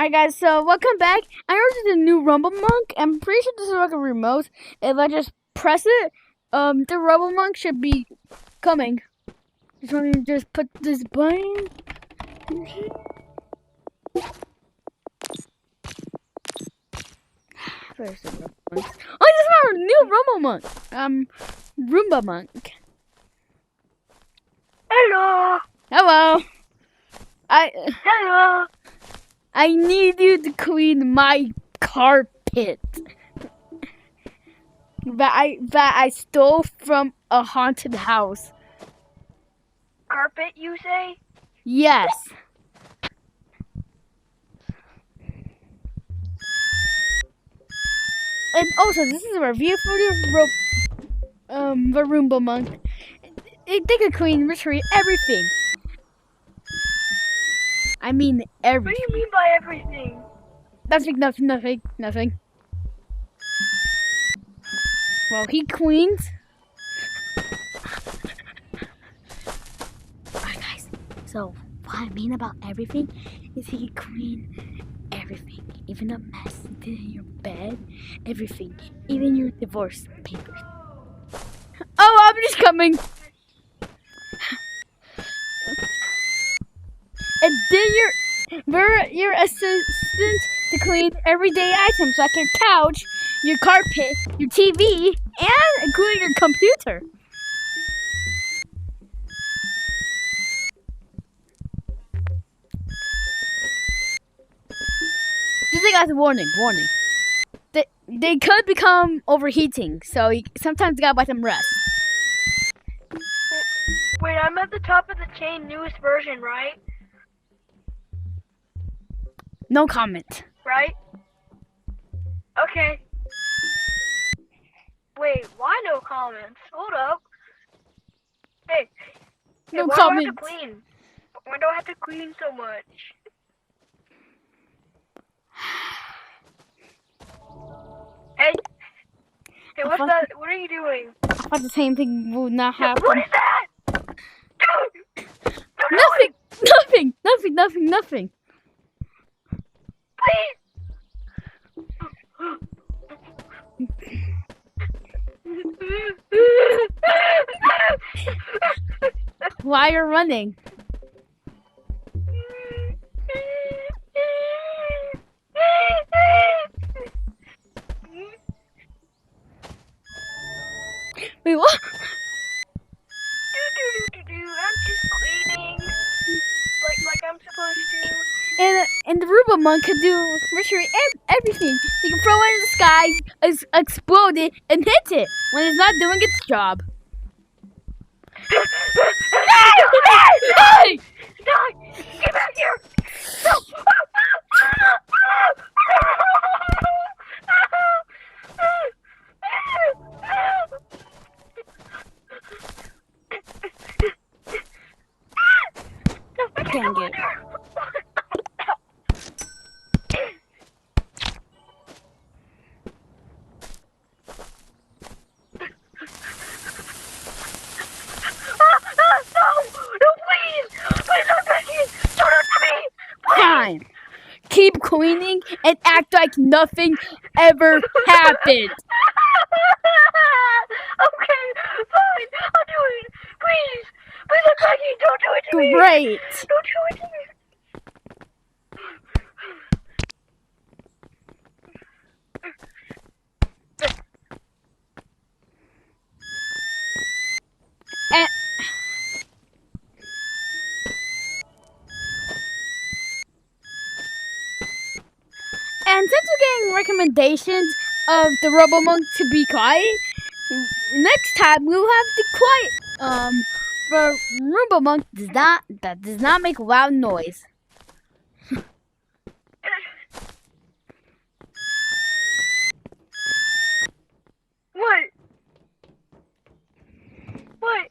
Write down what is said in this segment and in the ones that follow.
Alright guys, so welcome back. I ordered the new Rumble Monk. I'm pretty sure this is like a remote. If I just press it, the Rumble Monk should be coming. Just want to just put this button. Where's the Rumble Monk? Oh, this is our new Rumble Monk. Roomba Monk. Hello. Hello. Hello. I need you to clean my carpet that I stole from a haunted house. Carpet, you say? Yes. And also, this is a review for the Roomba Monk. They can clean, retrieve everything. I mean everything. What do you mean by everything? Nothing. Well, he cleans. Alright guys, so what I mean about everything is he can clean everything. Even a mess in your bed, everything. Even your divorce papers. Oh, I'm just coming. And then your assistant to clean everyday items like your couch, your carpet, your TV, and including your computer. Just like as a warning. They could become overheating, so sometimes you gotta let them rest. Wait, I'm at the top of the chain, newest version, right? No comment. Right? Okay. Wait, why no comments? Hold up. Hey. No why comments. do I have to clean? Why do I have to clean so much? Hey. Hey, what's that? What are you doing? I thought the same thing would not happen. What is that? Nothing. Why you're running? Wait, what? I'm just cleaning, like I'm supposed to. And the Roomba Monk can do literally everything. He can throw it in the sky, explode it, and hit it when it's not doing its job. Hey! Get back here! No! Dang it. Fine. Keep cleaning and act like nothing ever happened. Okay, fine, I'll do it. Please, I'm begging, don't do it to me. Great. Don't do it to me. And since we're getting recommendations of the Robo Monk to be quiet, next time we'll have the quiet. The Roomba Monk does not make loud noise. What? What?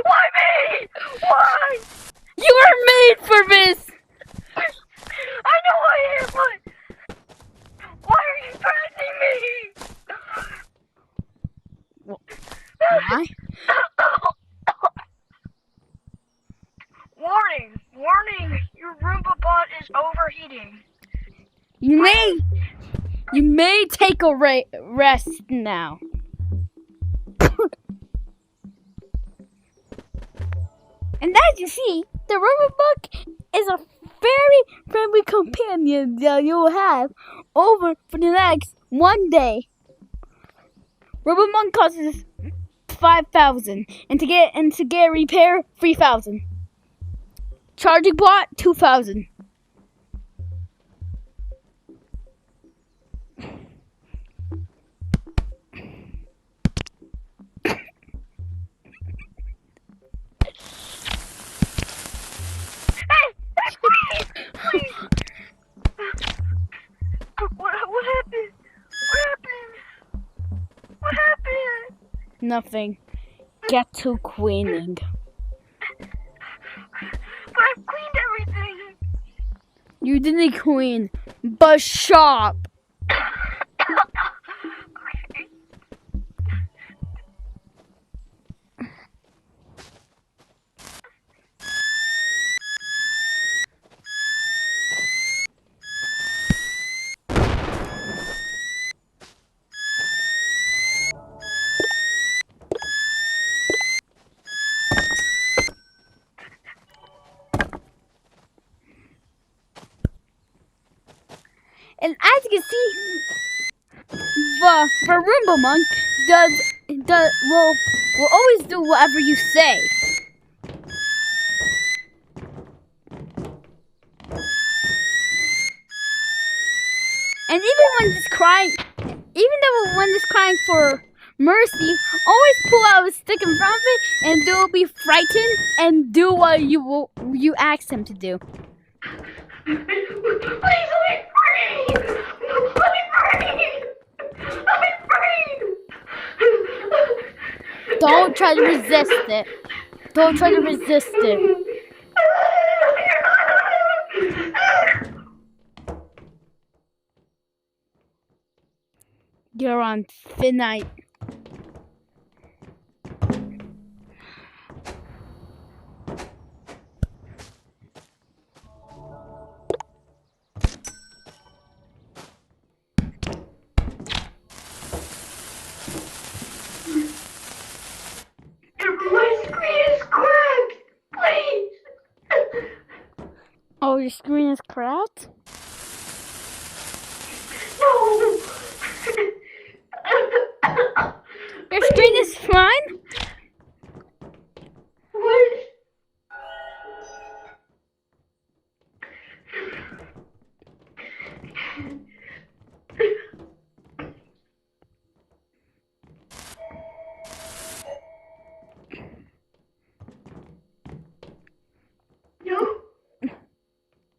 Why me? Why? You are made for this! I know I am, but why are you threatening me? die. Warning! Warning! Your Roomba bot is overheating. You may take a rest now. And as you see, the Roomba is a very friendly companion that you will have over for the next one day. Roomba costs 5,000, and to get repair 3,000. Charging bot 2,000. Please! What happened? What happened? What happened? Nothing. Get to cleaning. But I've cleaned everything. You didn't clean the shop. And as you can see, the Roomba monk will always do whatever you say. And when it's crying for mercy, always pull out a stick in front of it, and they'll be frightened and do what you ask them to do. Please let me free! Let me free! Let me free! Don't try to resist it. Don't try to resist it. You're on thin ice. My screen is cracked! Please! Oh, your screen is cracked? No! Your screen is fine? What? No?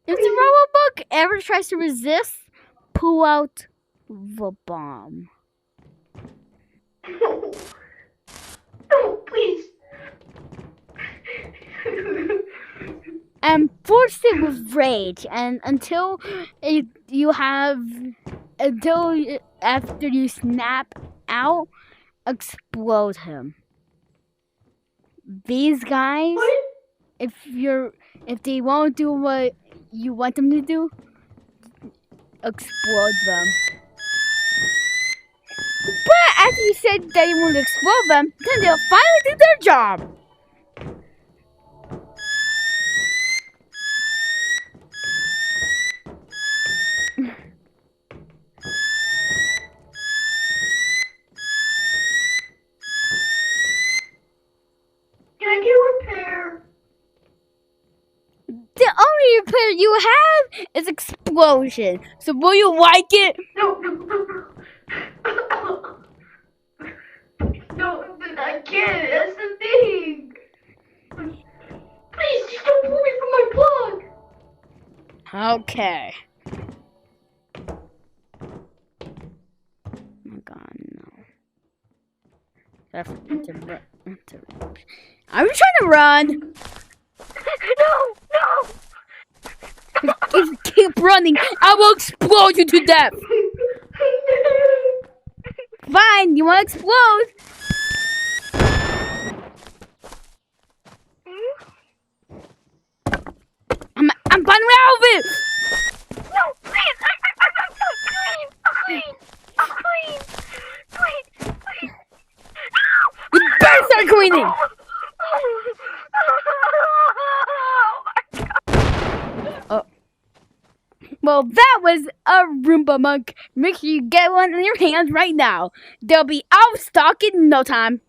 If the Roomba ever tries to resist, pull out the bomb. No. No, please. And force it with rage, and until after you snap out, explode him. These guys, What? if they won't do what you want them to do, explode them. But after you said that you want to explode them, then they'll finally do their job. Can I get repair? The only repair you have is explosion. So will you like it? No. No, I can't. That's the thing. Please, just don't pull me from my plug. Okay. Oh God, no. Are you trying to run? No. If you keep running, I will explode you to death. Fine, you want to explode? I'm fine with outfit. No, please. I'm clean. Please. You better start cleaning. Oh. Well, that was a Roomba mug. Make sure you get one in your hands right now. They'll be out of stock in no time.